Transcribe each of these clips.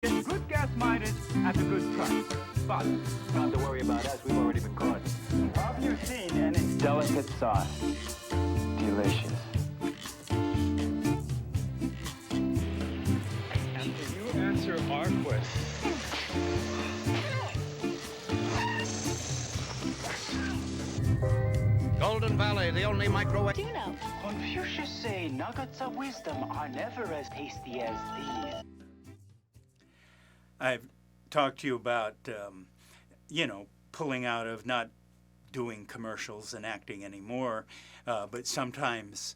Good gas mileage at a good price. But not to worry about us, we've already been caught. have you seen any Delicate sauce. Delicious. And can you answer our question? Golden Valley, the only microwave. Do you know? Confucius say nuggets of wisdom are never as tasty as these. I've talked to you about, pulling out of not doing commercials and acting anymore, but sometimes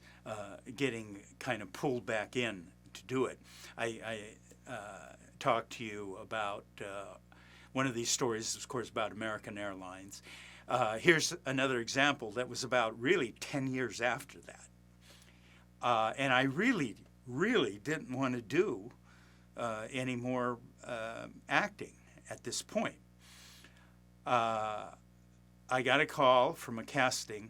getting kind of pulled back in to do it. I talked to you about one of these stories, of course, about American Airlines. Here's another example that was about really 10 years after that. And I really, really didn't want to do any more acting at this point. I got a call from a casting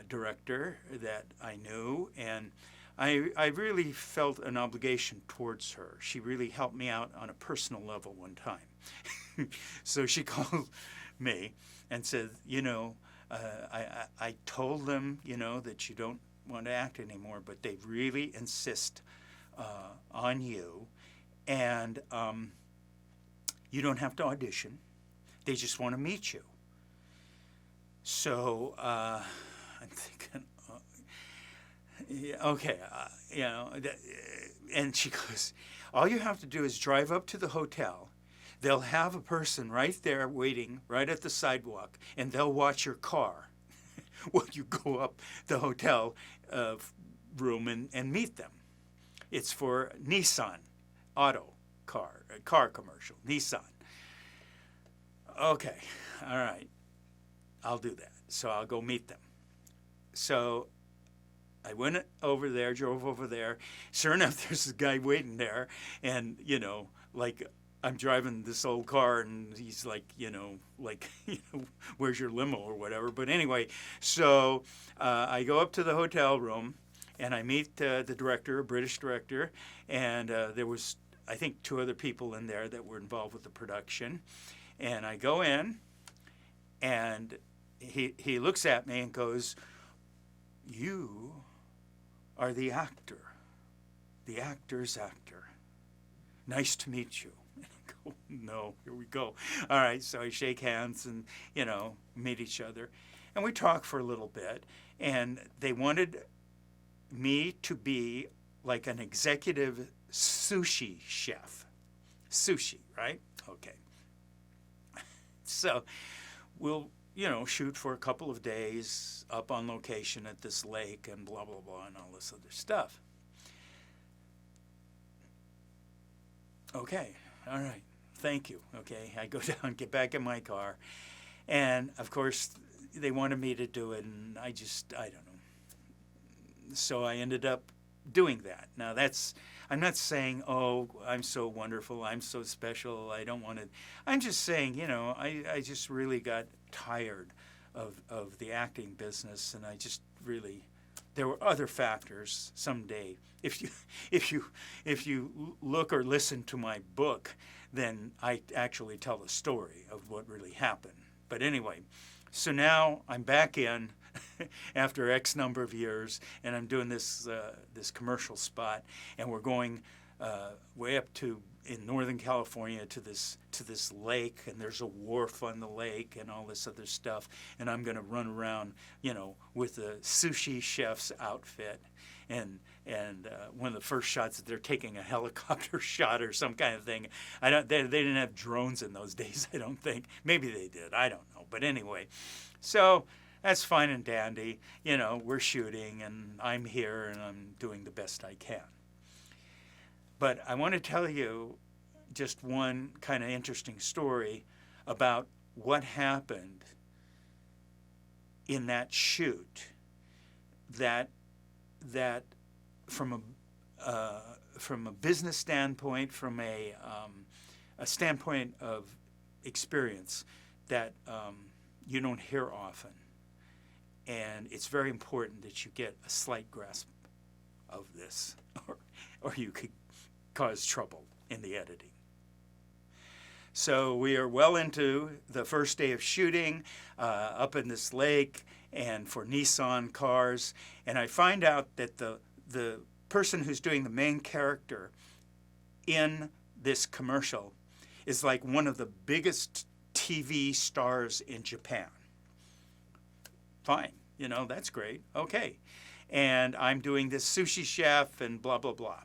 director that I knew, and I really felt an obligation towards her. She really helped me out on a personal level one time. So she called me and said, I told them, that you don't want to act anymore, but they really insist on you, and you don't have to audition. They just want to meet you. So I'm thinking, okay, and she goes, all you have to do is drive up to the hotel. They'll have a person right there waiting right at the sidewalk, and they'll watch your car while you go up the hotel room and meet them. It's for Nissan car commercial, Nissan. Okay, all right, I'll do that. So I'll go meet them. So I went over there, drove over there. Sure enough, there's a guy waiting there, and I'm driving this old car, and he's like, where's your limo or whatever. But anyway, so I go up to the hotel room, and I meet the director, a British director, and there was, I think, 2 other people in there that were involved with the production. And I go in, and he looks at me and goes, you are the actor, the actor's actor. Nice to meet you. And I go, no, here we go. All right, so I shake hands and, meet each other. And we talk for a little bit. And they wanted me to be like an executive sushi chef. Sushi, right? Okay. So we'll, shoot for a couple of days up on location at this lake and blah, blah, blah, and all this other stuff. Okay, all right, thank you. Okay, I go down, get back in my car, and of course they wanted me to do it, and I don't know. So I ended up doing that. Now I'm not saying, oh, I'm so wonderful, I'm so special, I don't want to. I'm just saying, I just really got tired of the acting business, and I just really, there were other factors. Someday, if you look or listen to my book, then I actually tell the story of what really happened. But anyway, so now I'm back in after X number of years, and I'm doing this commercial spot, and we're going way up to in Northern California to this lake, and there's a wharf on the lake and all this other stuff, and I'm going to run around, with a sushi chef's outfit, and one of the first shots that they're taking a helicopter shot or some kind of thing. They didn't have drones in those days, I don't think. Maybe they did, I don't know. But anyway, so that's fine and dandy. We're shooting, and I'm here, and I'm doing the best I can. But I want to tell you just one kind of interesting story about what happened in that shoot that from a business standpoint, from a standpoint of experience that you don't hear often. And it's very important that you get a slight grasp of this, or you could cause trouble in the editing. So we are well into the first day of shooting up in this lake and for Nissan cars. And I find out that the person who's doing the main character in this commercial is like one of the biggest TV stars in Japan. Fine, that's great. Okay. And I'm doing this sushi chef and blah, blah, blah.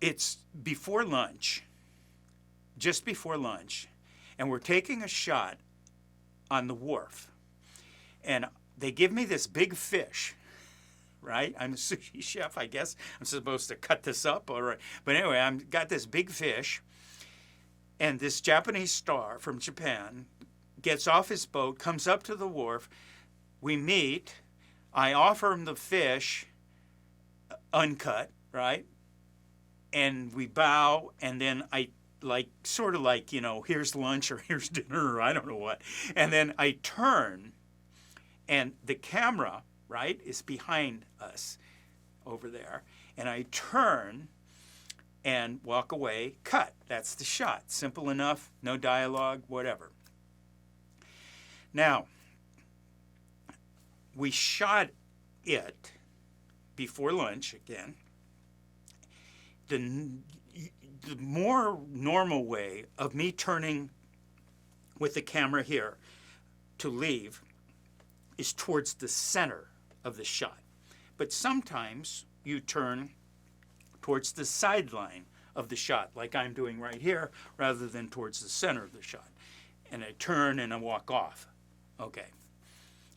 It's before lunch, just before lunch, and we're taking a shot on the wharf. And they give me this big fish, right? I'm a sushi chef, I guess. I'm supposed to cut this up, all right. But anyway, I've got this big fish, and this Japanese star from Japan gets off his boat, comes up to the wharf. We meet. I offer him the fish, uncut, right? And we bow, and then I sort of like, here's lunch or here's dinner or I don't know what. And then I turn, and the camera, right, is behind us over there. And I turn and walk away, cut. That's the shot. Simple enough, no dialogue, whatever. Now, we shot it before lunch again. The more normal way of me turning with the camera here to leave is towards the center of the shot. But sometimes you turn towards the sideline of the shot, like I'm doing right here, rather than towards the center of the shot. And I turn and I walk off. Okay.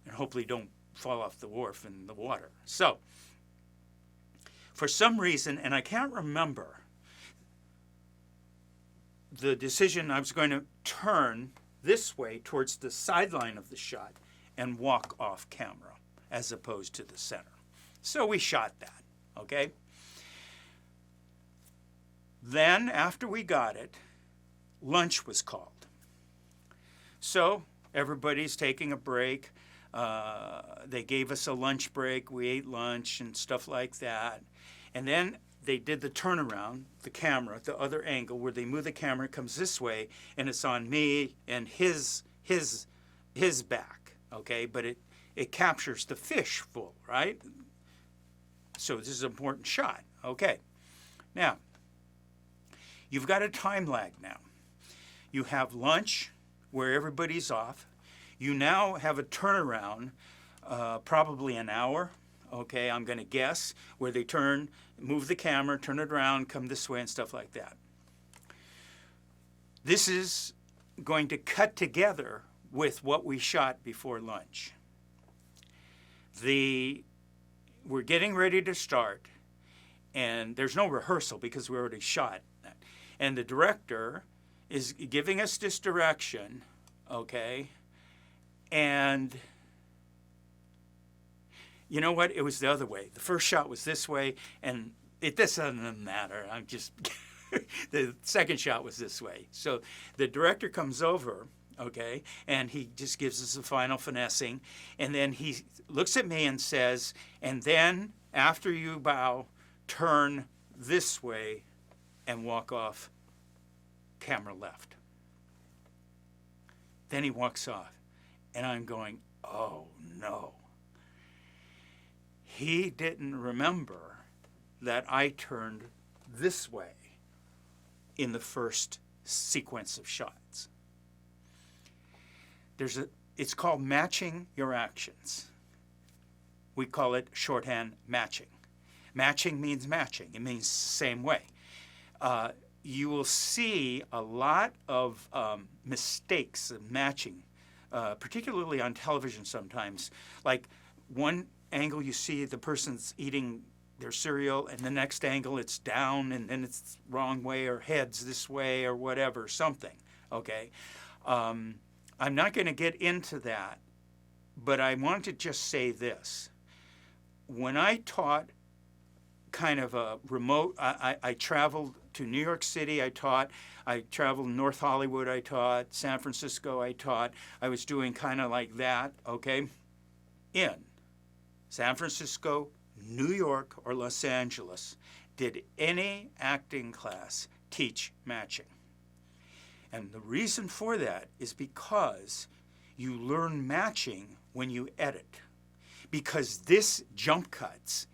And hopefully don't fall off the wharf in the water. So, for some reason, and I can't remember, the decision I was going to turn this way towards the sideline of the shot and walk off camera as opposed to the center. So we shot that, okay? Then, after we got it, lunch was called. So everybody's taking a break. They gave us a lunch break. We ate lunch and stuff like that. And then they did the turnaround, the camera, the other angle, where they move the camera, it comes this way, and it's on me and his back, okay? But it captures the fish full, right? So this is an important shot, okay? Now, you've got a time lag now. You have lunch where everybody's off. You now have a turnaround, probably an hour, okay, I'm going to guess, where they turn, move the camera, turn it around, come this way and stuff like that. This is going to cut together with what we shot before lunch. We're getting ready to start, and there's no rehearsal because we already shot that. And the director is giving us this direction, okay, and you know what? It was the other way. The first shot was this way, and this doesn't matter. I'm just, the second shot was this way. So the director comes over, okay, and he just gives us a final finessing, and then he looks at me and says, and then after you bow, turn this way and walk off camera left. Then he walks off, and I'm going, oh no. He didn't remember that I turned this way in the first sequence of shots. It's called matching your actions. We call it shorthand matching. Matching means matching. It means the same way. You will see a lot of mistakes of matching, particularly on television sometimes. Like one angle you see the person's eating their cereal, and the next angle it's down, and then it's wrong way, or heads this way, or whatever, something, okay? I'm not going to get into that, but I want to just say this. When I taught kind of a remote, I traveled to New York City, I traveled North Hollywood, I taught, San Francisco, I taught. I was doing kind of like that, okay? In San Francisco, New York, or Los Angeles, did any acting class teach matching. And the reason for that is because you learn matching when you edit. Because this jump cuts,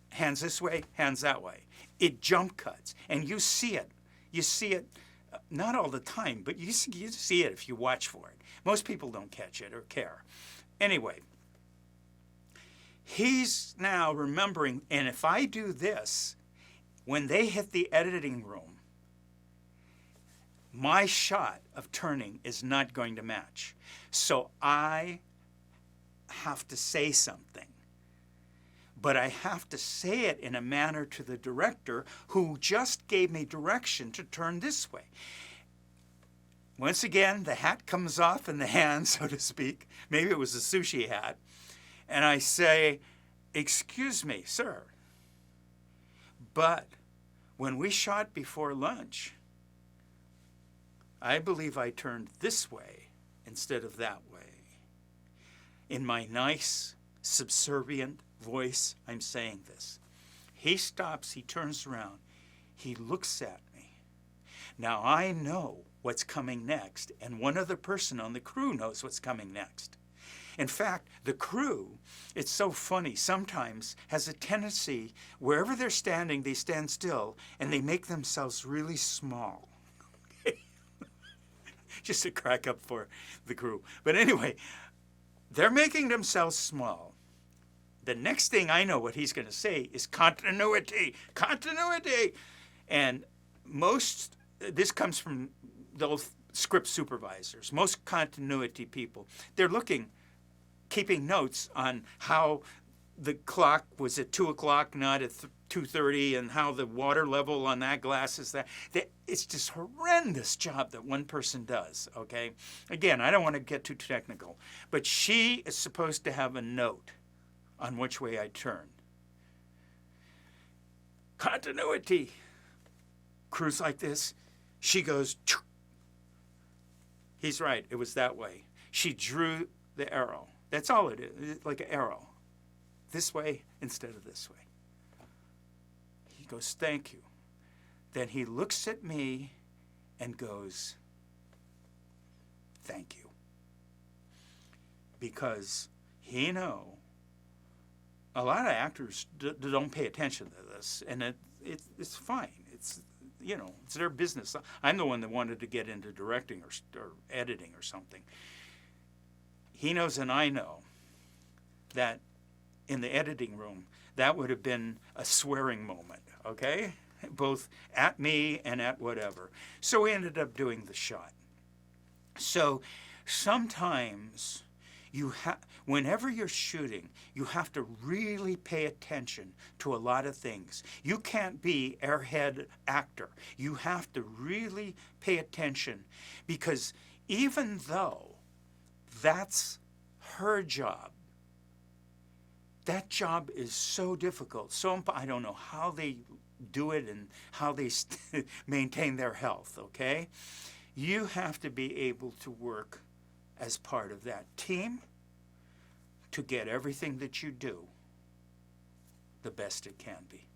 hands this way, hands that way. It jump cuts, and you see it. You see it not all the time, but you see it if you watch for it. Most people don't catch it or care. Anyway, he's now remembering, and if I do this, when they hit the editing room, my shot of turning is not going to match. So I have to say something. But I have to say it in a manner to the director who just gave me direction to turn this way. Once again, the hat comes off in the hand, so to speak. Maybe it was a sushi hat. And I say, "Excuse me, sir, but when we shot before lunch, I believe I turned this way instead of that way." In my nice, subservient voice, I'm saying this. He stops, he turns around, he looks at me. Now I know what's coming next, and one other person on the crew knows what's coming next. In fact, the crew, it's so funny, sometimes has a tendency, wherever they're standing, they stand still, and they make themselves really small. Just a crack up for the crew. But anyway, they're making themselves small. The next thing I know what he's going to say is continuity, continuity. And this comes from those script supervisors, most continuity people. They're keeping notes on how the clock was at 2 o'clock, not at 2:30, and how the water level on that glass is that. It's just horrendous job that one person does, okay? Again, I don't want to get too technical, but she is supposed to have a note on which way I turn. Continuity. Crew's like this. She goes, "Choo." He's right, it was that way. She drew the arrow. That's all it is, it's like an arrow. This way instead of this way. He goes, "Thank you." Then he looks at me and goes, "Thank you." Because he knows a lot of actors don't pay attention to this, and it's fine. It's their business. I'm the one that wanted to get into directing or editing or something. He knows and I know that in the editing room, that would have been a swearing moment, okay? Both at me and at whatever. So we ended up doing the shot. So sometimes whenever you're shooting, you have to really pay attention to a lot of things. You can't be airhead actor. You have to really pay attention, because even though that's her job, that job is so difficult. So I don't know how they do it and how they maintain their health, okay? You have to be able to work as part of that team to get everything that you do the best it can be.